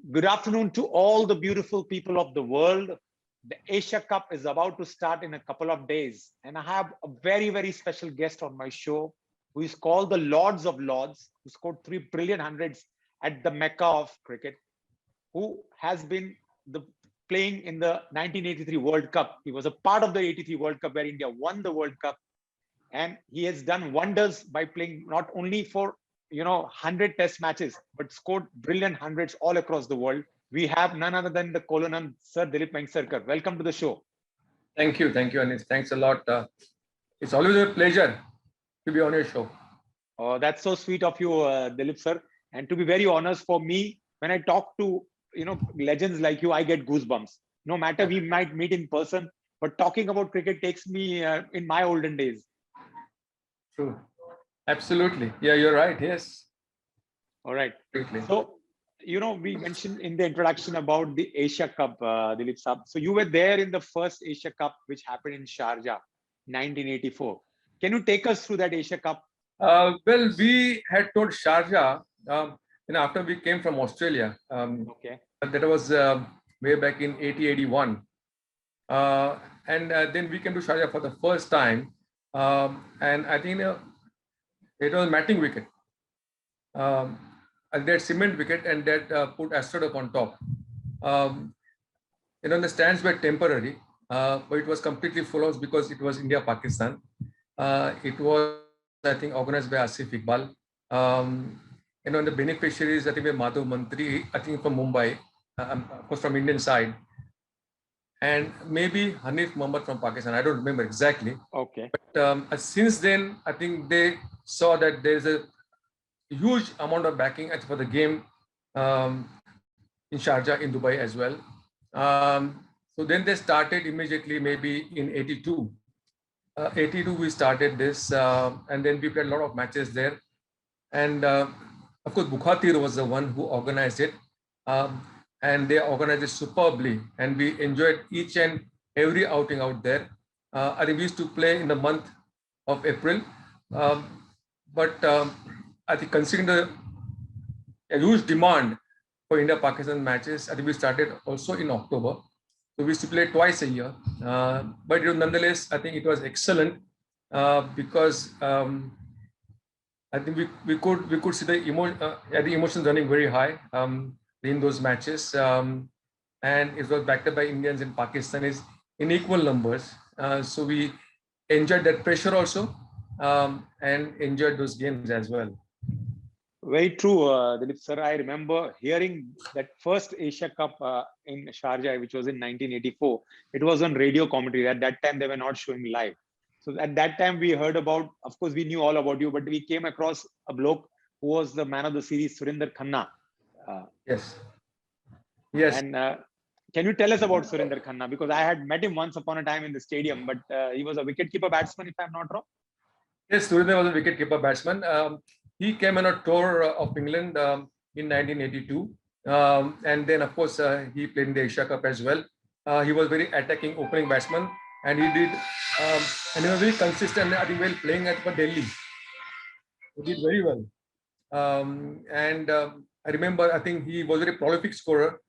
Good afternoon to all the beautiful people of the world. The Asia Cup is about to start in a couple of days, and I have a very special guest on my show who is called the Lords of Lords, who scored three brilliant hundreds at the Mecca of cricket, who has been the playing in the 1983 World Cup. He was a part of the 83 World Cup where India won the World Cup, and he has done wonders by playing not only for 100 test matches but scored brilliant hundreds all across the world. We have none other than the colonel Sir Dilip Vengsarkar. Welcome to the show. Thank you, Anis. Thanks a lot. It's always a pleasure to be on your show. Oh, that's so sweet of you, Dilip sir. And to be very honest, for me, when I talk to legends like you, I get goosebumps. No matter we might meet in person, but talking about cricket takes me in my olden days. True. Absolutely. Yeah, you're right. Yes. All right. Absolutely. So, we mentioned in the introduction about the Asia Cup, Dilip Sab. So you were there in the first Asia Cup, which happened in Sharjah, 1984. Can you take us through that Asia Cup? Well, we had told Sharjah, after we came from Australia. Okay. That was way back in 80-81. And then we came to Sharjah for the first time. And I think it was a matting wicket. And that cement wicket and that put astroturf on top. The stands were temporary, but it was completely full house because it was India-Pakistan. It was, I think, organized by Asif Iqbal. The beneficiaries, I think, were Madhav Mantri, I think from Mumbai, of course from Indian side, and maybe Hanif Muhammad from Pakistan. I don't remember exactly. Okay. But since then, I think they saw that there is a huge amount of backing for the game in Sharjah, in Dubai as well. So then they started immediately, maybe in 82. 82 we started this, and then we played a lot of matches there. And of course, Bukhatir was the one who organized it. And they organized it superbly. And we enjoyed each and every outing out there. I think we used to play in the month of April. But I think considering a huge demand for India-Pakistan matches, I think we started also in October. So we used to play twice a year. But nonetheless, I think it was excellent because I think we could see the emotions running very high in those matches. And it was backed up by Indians and Pakistanis in equal numbers. So we enjoyed that pressure also and enjoyed those games as well. Very true, Dilip sir. I remember hearing that first Asia Cup in Sharjah, which was in 1984. It was on radio commentary. At that time, they were not showing live. So at that time, we heard about, of course, we knew all about you, but we came across a bloke who was the man of the series, Surinder Khanna. Yes. And can you tell us about Surinder Khanna? Because I had met him once upon a time in the stadium, but he was a wicketkeeper batsman, if I'm not wrong. Yes, Surinder was a wicketkeeper batsman. He came on a tour of England in 1982. And then, of course, he played in the Asia Cup as well. He was very attacking opening batsman. And he did, and he was very consistent, I think, while playing for Delhi. He did very well. I remember, I think he was a very prolific scorer,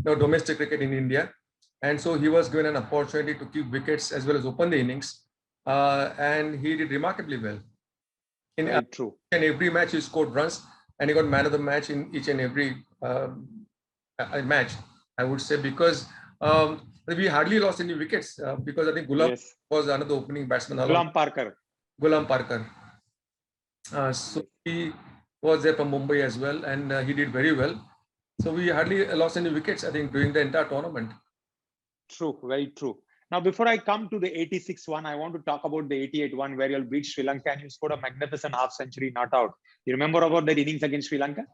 domestic cricket in India. And so he was given an opportunity to keep wickets as well as open the innings. And he did remarkably well. In each and every match, he scored runs, and he got man of the match in each and every match, I would say, because we hardly lost any wickets because I think Gulam was another opening batsman. Gulam Parkar. So he was there from Mumbai as well, and he did very well. So we hardly lost any wickets, I think, during the entire tournament. True, very true. Now, before I come to the 86 one, I want to talk about the 88 one where you'll beat Sri Lanka and you scored a magnificent half century not out. You remember about that innings against Sri Lanka?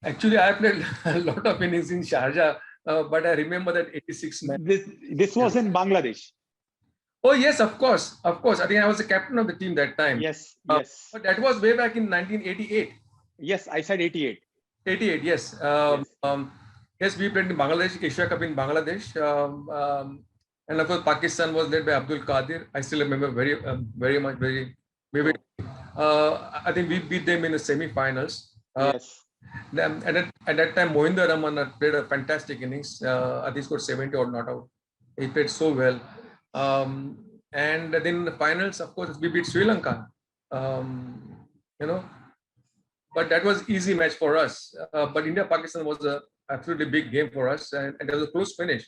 Actually, I played a lot of innings in Sharjah, but I remember that 86 match. This was in Bangladesh. Oh, yes, of course. Of course. I think I was the captain of the team that time. Yes. But that was way back in 1988. Yes, I said 88. 88, yes. Yes, we played in Bangladesh, Asia Cup in Bangladesh. And of course, Pakistan was led by Abdul Qadir. I still remember very much. I think we beat them in the semi-finals. Yes. At that time, Mohinder Raman had played a fantastic innings. I think he scored 70 or not out. He played so well. And then in the finals, of course, we beat Sri Lanka. You know, but that was easy match for us. But India-Pakistan was a absolutely big game for us, and there was a close finish.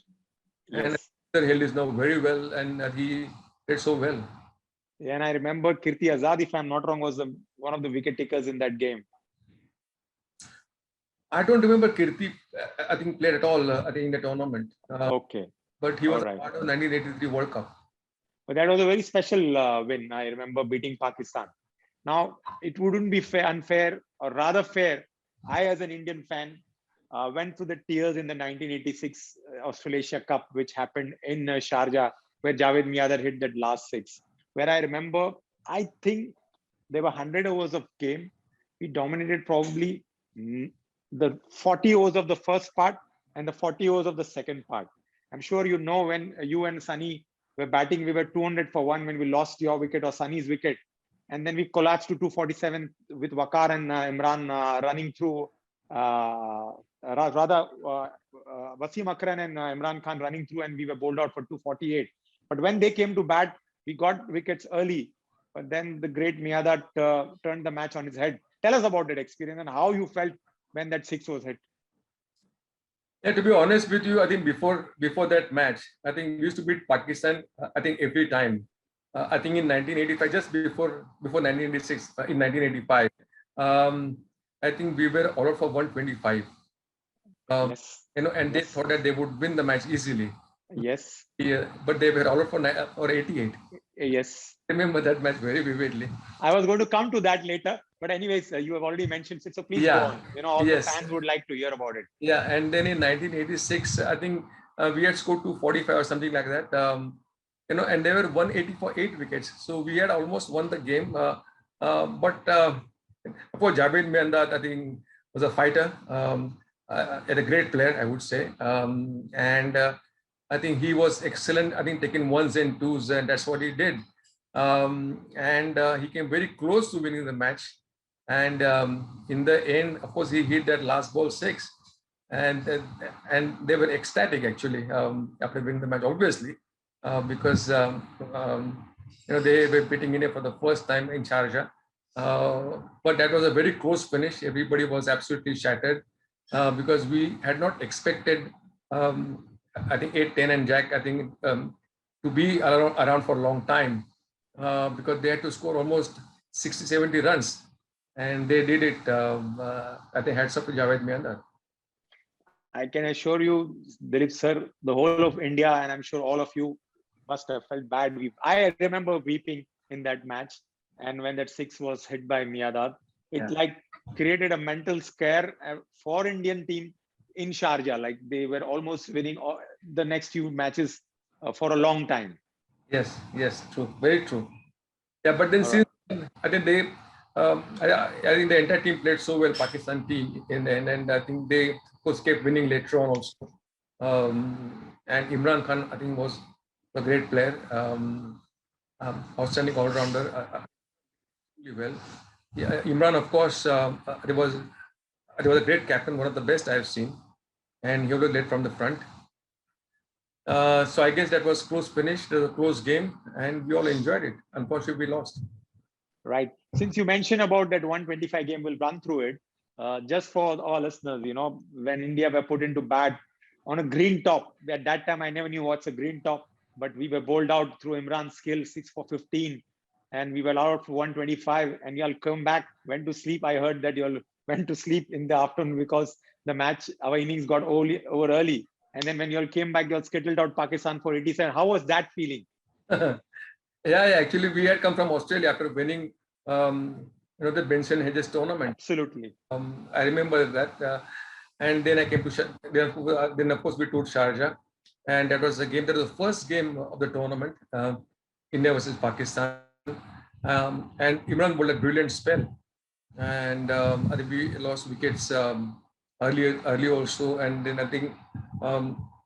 And Yes. held his now very well, and he did so well. Yeah, and I remember Kirti Azad, if I'm not wrong, was one of the wicket takers in that game. I don't remember Kirti, I think, played at all, I think, in the tournament. Okay. But he was All a right. part of 1983 World Cup. But that was a very special win. I remember beating Pakistan. Now, it wouldn't be fair, unfair, or rather fair. I, as an Indian fan, went through the tears in the 1986 Australasia Cup, which happened in Sharjah, where Javed Miadar hit that last six. Where I remember, I think there were 100 overs of game. We dominated probably the 40 overs of the first part and the 40 overs of the second part. I'm sure you know when you and Sunny were batting, we were 200 for one when we lost your wicket or Sunny's wicket. And then we collapsed to 247 with Waqar and Imran running through, Wasim Akran and Imran Khan running through, and we were bowled out for 248. But when they came to bat, we got wickets early. But then the great Miadat turned the match on his head. Tell us about that experience and how you felt when that six was hit. Yeah, to be honest with you, I think before that match, I think we used to beat Pakistan, I think, every time. I think in 1985, just before 1986, in 1985, I think we were all out for 125. Yes. And they Yes. thought that they would win the match easily. Yes. Yeah, but they were all out for 88. Yes. I remember that match very vividly. I was going to come to that later, but anyways, you have already mentioned it, so please go Yeah. on. All the Yes. fans would like to hear about it. Yeah, and then in 1986, I think we had scored 245 or something like that. And they were 180 for 8 wickets, so we had almost won the game. But of course, Javed Miandad, I think, was a fighter and a great player, I would say. And I think he was excellent. I think taking ones and twos, and that's what he did. And he came very close to winning the match. And in the end, of course, he hit that last ball six, and they were ecstatic actually after winning the match, obviously, because they were beating India for the first time in Sharjah. But that was a very close finish. Everybody was absolutely shattered because we had not expected, I think, 8, 10, and Jack, I think, to be around for a long time because they had to score almost 60, 70 runs. And they did it. I think hats off to Javed Miandar. I can assure you, Dilip sir, the whole of India, and I'm sure all of you must have felt bad. I remember weeping in that match. And when that six was hit by Miadad, it created a mental scare for Indian team in Sharjah. Like they were almost winning the next few matches for a long time. Yes, true. Very true. Yeah, but then since I think they, I think the entire team played so well, Pakistan team, and I think they, of course, kept winning later on also. And Imran Khan, I think, was a great player, outstanding all-rounder, really well. Yeah, Imran, of course, there was a great captain, one of the best I've seen, and he always led from the front. So I guess that was close finish, it was a close game, and we all enjoyed it. Unfortunately, we lost. Right. Since you mentioned about that 125 game, we'll run through it. Just for our listeners, when India were put into bat on a green top, at that time I never knew what's a green top, but we were bowled out through Imran's skill, 6 for 15, and we were out for 125. And y'all come back, went to sleep. I heard that y'all went to sleep in the afternoon because the match, our innings got over early. And then when y'all came back, y'all skittled out Pakistan for 87. How was that feeling? Yeah, actually, we had come from Australia after winning, the Benson Hedges tournament. Absolutely. I remember that. And then I came to, then of course we toured Sharjah. And that was the first game of the tournament, India versus Pakistan. And Imran bowled a brilliant spell. And I think we lost wickets early also. And then I think,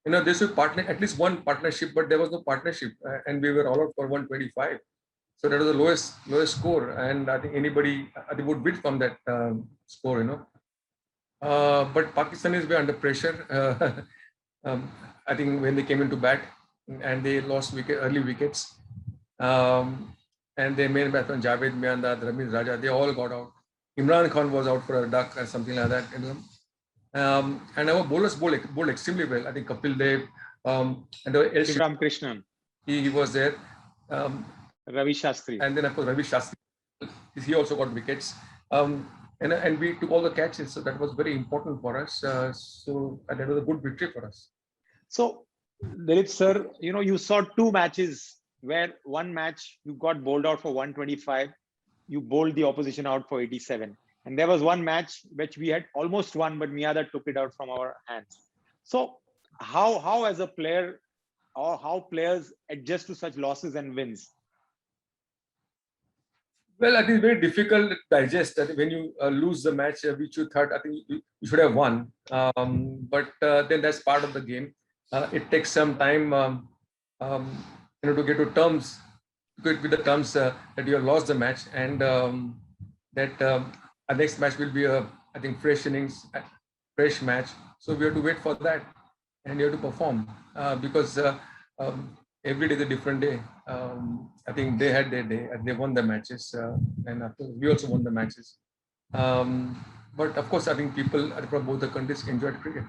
this was at least one partnership, but there was no partnership. And we were all out for 125. So that was the lowest score. And I think anybody would beat from that score, But Pakistanis were under pressure. I think when they came into bat and they lost early wickets. And their main batsman Javed Miandad, Ramiz Raja, they all got out. Imran Khan was out for a duck or something like that. And our bowlers bowled extremely well. I think Kapil Dev and Shriram Krishnan. He was there. Ravi Shastri. And then of course Ravi Shastri, he also got wickets. And we took all the catches, so that was very important for us. So that was a good victory for us. So, Dilip sir, you saw two matches where one match you got bowled out for 125, you bowled the opposition out for 87. And there was one match which we had almost won, but Miyada took it out from our hands. So how as a player, or how players adjust to such losses and wins? Well, I think it's very difficult to digest that when you lose the match which you thought, I think you should have won. But then that's part of the game. It takes some time to get to terms with the terms that you have lost the match, and that our next match will be I think fresh innings, fresh match. So we have to wait for that, and you have to perform because every day is a different day. I think they had their day and they won the matches, and we also won the matches. But of course, I think people from both the countries enjoyed cricket.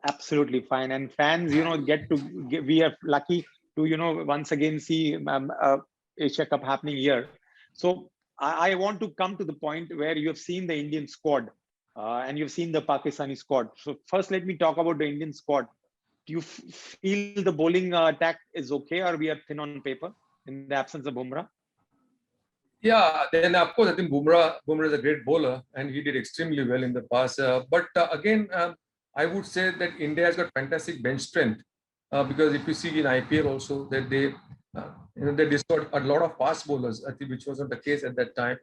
Absolutely fine. And fans, we are lucky to, once again see Asia Cup happening here. So I want to come to the point where you have seen the Indian squad and you've seen the Pakistani squad. So first, let me talk about the Indian squad. Do you feel the bowling attack is okay, or we are thin on paper in the absence of Bumrah? Yeah, then of course, I think Bumrah is a great bowler and he did extremely well in the past. But again, I would say that India has got fantastic bench strength because if you see in IPL also that they destroyed a lot of fast bowlers, I think, which wasn't the case at that time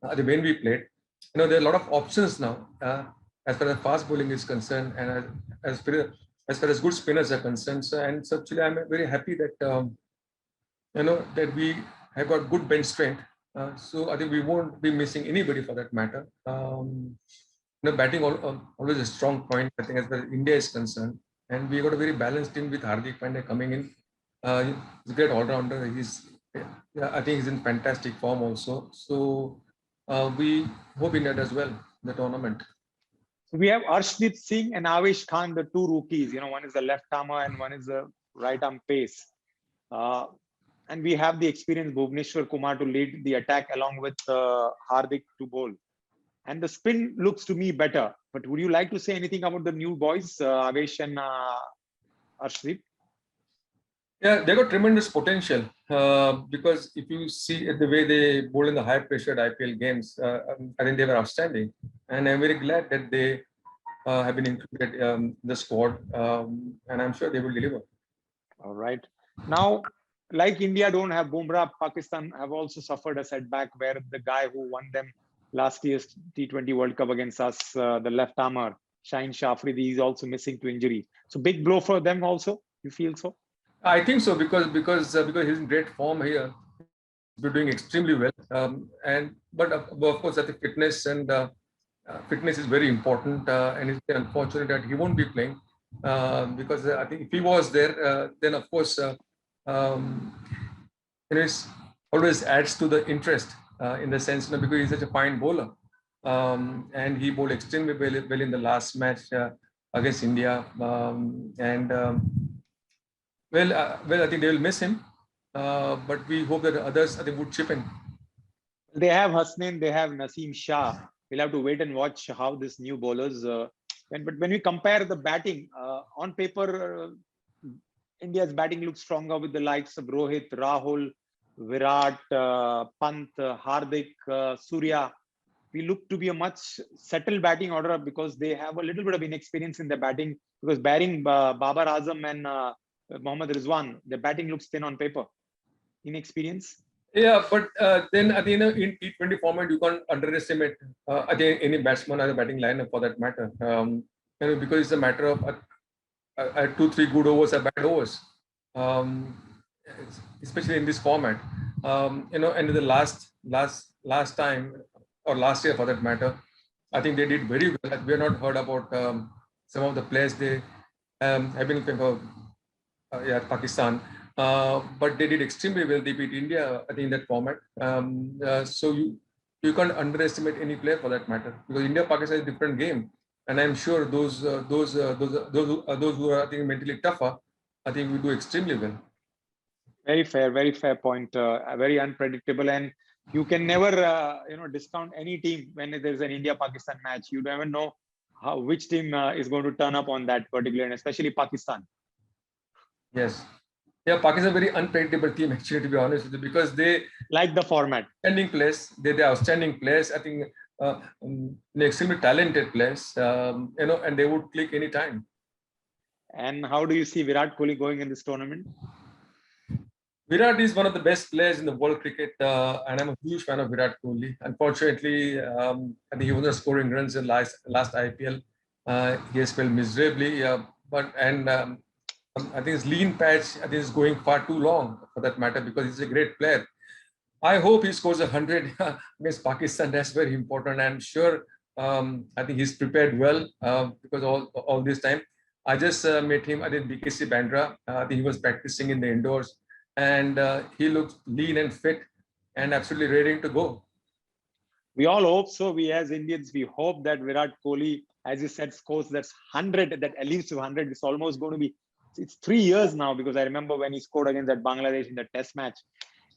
when we played. There are a lot of options now as far as fast bowling is concerned, and as far as good spinners are concerned. So, and so actually, I'm very happy that that we have got good bench strength. So I think we won't be missing anybody for that matter. Batting always a strong point, I think, as far as India is concerned. And we got a very balanced team with Hardik Pandya coming in. He's a great all-rounder. I think he's in fantastic form also. So we hope India does well in the tournament. So we have Arshdeep Singh and Avesh Khan, the two rookies. One is the left armer and one is the right arm pace. And we have the experienced Bhuvneshwar Kumar to lead the attack along with Hardik to bowl. And the spin looks to me better. But would you like to say anything about the new boys, Avesh and Arshdeep? Yeah, they got tremendous potential because if you see the way they bowl in the high-pressured IPL games, I think they were outstanding. And I'm very glad that they have been included in the squad, and I'm sure they will deliver. All right. Now, like India don't have Bumrah, Pakistan have also suffered a setback where the guy who won them last year's T20 World Cup against us, the left armer, Shaheen Shafri, is also missing to injury. So big blow for them also. You feel so? I think so because he's in great form here. He's doing extremely well. But of course, I think fitness is very important, and it's unfortunate that he won't be playing because I think if he was there, then of course. It always adds to the interest in the sense because he's such a fine bowler, and he bowled extremely well in the last match against India, I think they will miss him, but we hope that the others would chip in. They have Hasnain, they have Naseem Shah. We'll have to wait and watch how this new bowlers. But when we compare the batting on paper. India's batting looks stronger with the likes of Rohit, Rahul, Virat, Pant, Hardik, Surya. We look to be a much settled batting order because they have a little bit of inexperience in their batting. Because barring Babar Azam and Mohammad Rizwan, the batting looks thin on paper. Inexperience. Yeah, but then in T20 format, you can't underestimate any batsman or the batting lineup for that matter. Because it's a matter of 2-3 good overs are bad overs, especially in this format. And the last time or last year for that matter, I think they did very well. We have not heard about some of the players they have been playing for Pakistan, but they did extremely well. They beat India, I think, in that format. So you can't underestimate any player for that matter, because India Pakistan is a different game, and I'm sure those who are, I think, mentally tougher, I think we do extremely well. Very fair point. Very unpredictable, and you can never, discount any team when there's an India-Pakistan match. You never know which team is going to turn up on that particular, and especially Pakistan. Yes. Yeah, Pakistan is a very unpredictable team, actually, to be honest with you, because they Like the format. outstanding players. They outstanding players. I think they're extremely talented players. And they would click anytime. And how do you see Virat Kohli going in this tournament? Virat is one of the best players in the world cricket, and I'm a huge fan of Virat Kohli. Unfortunately, I think he wasn't scoring runs in last IPL. He has failed miserably. I think his lean patch, I think, is going far too long for that matter, because he's a great player. I hope he scores 100 against Pakistan. That's very important. I'm sure. I think he's prepared well, because all this time. I just met him. I think BKC Bandra. I think he was practicing in the indoors, and he looks lean and fit and absolutely ready to go. We all hope so. We as Indians, we hope that Virat Kohli, as you said, scores that's 100, that at least 100. It's almost going to be, it's 3 years now, because I remember when he scored against that Bangladesh in the test match.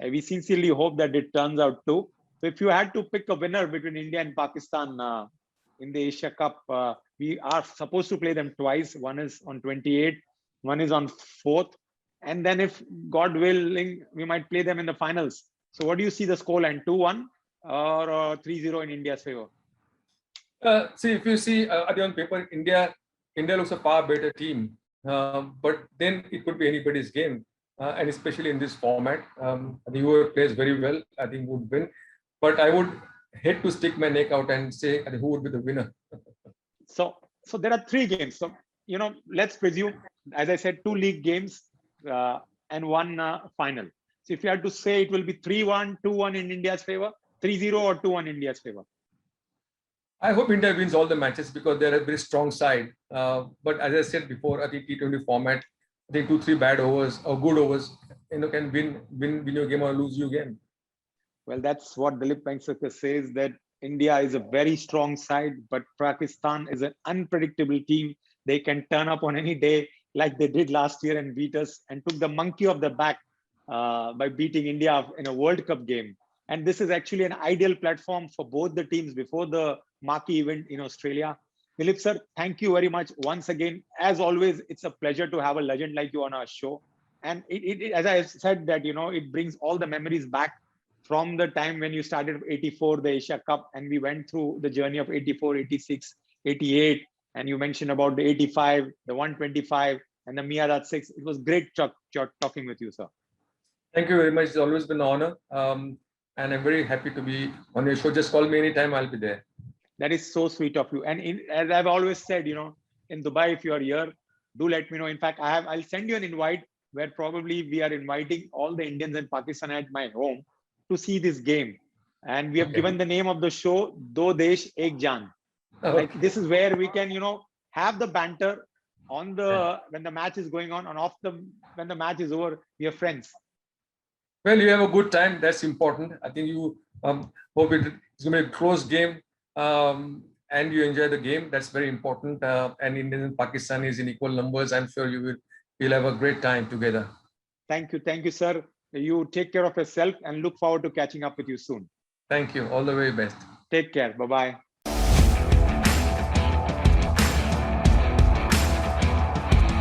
We sincerely hope that it turns out too. So if you had to pick a winner between India and Pakistan in the Asia Cup, we are supposed to play them twice. One is on 28th, one is on 4th. And then if God willing, we might play them in the finals. So what do you see the scoreline, 2-1 or 3-0 in India's favor? See, if you see, I think on paper, India looks a far better team. But then it could be anybody's game. And especially in this format, I think whoever plays very well, I think would win. But I would hate to stick my neck out and say who would be the winner. So there are 3 games. So, let's presume, as I said, 2 league games and 1 final. So if you had to say, it will be 3-1, 2-1 in India's favor, 3-0 or 2-1 in India's favor. I hope India wins all the matches, because they're a very strong side. But as I said before, I think T20 format, I think 2-3 bad overs or good overs, can win your game or lose your game. Well, that's what Dilip Vengsarkar says, that India is a very strong side, but Pakistan is an unpredictable team. They can turn up on any day, like they did last year and beat us, and took the monkey off the back by beating India in a World Cup game. And this is actually an ideal platform for both the teams before the marquee event in Australia. Dilip sir, thank you very much once again. As always, it's a pleasure to have a legend like you on our show. And as I said, that it brings all the memories back from the time when you started 84, the Asia Cup, and we went through the journey of 84, 86, 88, and you mentioned about the 85, the 125, and the Miadat 6. It was great talking with you, sir. Thank you very much. It's always been an honor. And I'm very happy to be on your show. Just call me anytime, I'll be there. That is so sweet of you. And as I've always said, in Dubai, if you're here, do let me know. In fact, I'll send you an invite where probably we are inviting all the Indians and Pakistan at my home to see this game. And we have given the name of the show, Do Desh Ek Jaan. Okay. Like, this is where we can, have the banter on when the match is going on, and when the match is over, we are friends. Well, you have a good time. That's important. I think you hope it's going to be a close game, and you enjoy the game. That's very important. And Indian and Pakistan is in equal numbers. I'm sure you'll have a great time together. Thank you, sir. You take care of yourself, and look forward to catching up with you soon. Thank you. All the very best. Take care. Bye-bye.